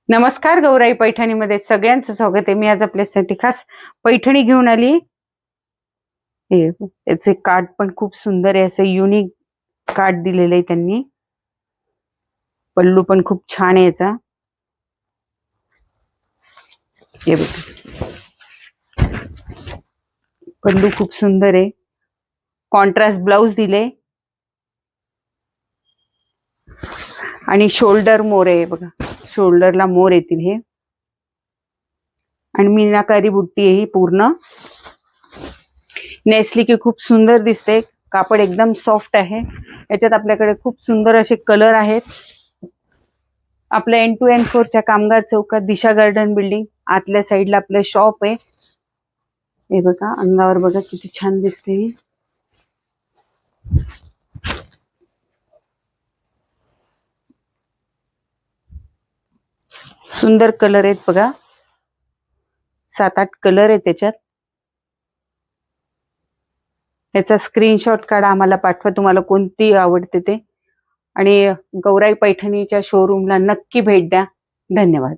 नमस्कार, गौराई पैठणीमध्ये सगळ्यांचं स्वागत आहे. मी आज आपल्यासाठी खास पैठणी घेऊन आली. याचे कार्ड पण खूप सुंदर आहे, असं युनिक कार्ड दिलेलं आहे त्यांनी. पल्लू पण खूप छान आहे याचा. हे बघा, पल्लू खूप सुंदर आहे. कॉन्ट्रास्ट ब्लाउज दिले आणि शोल्डर मोर आहे बघा, शोल्डरला मोर येतील हे. आणि मीनाकारी बुट्टी आहे ही पूर्ण. नेसली की खूप सुंदर दिसते. कापड एकदम सॉफ्ट आहे. याच्यात आपल्याकडे खूप सुंदर असे कलर आहेत. आपल्या N2N4च्या कामगार चौकात दिशा गार्डन बिल्डिंग आतल्या साईडला आपलं शॉप आहे. हे बघा, अंगावर बघा किती छान दिसते. सुंदर कलर आहेत बघा, 7-8 कलर आहेत त्याच्यात. याचा स्क्रीनशॉट काढा, आम्हाला पाठवा तुम्हाला कोणती आवडते ते. आणि गौराई पैठणीच्या शोरूमला नक्की भेट द्या. धन्यवाद.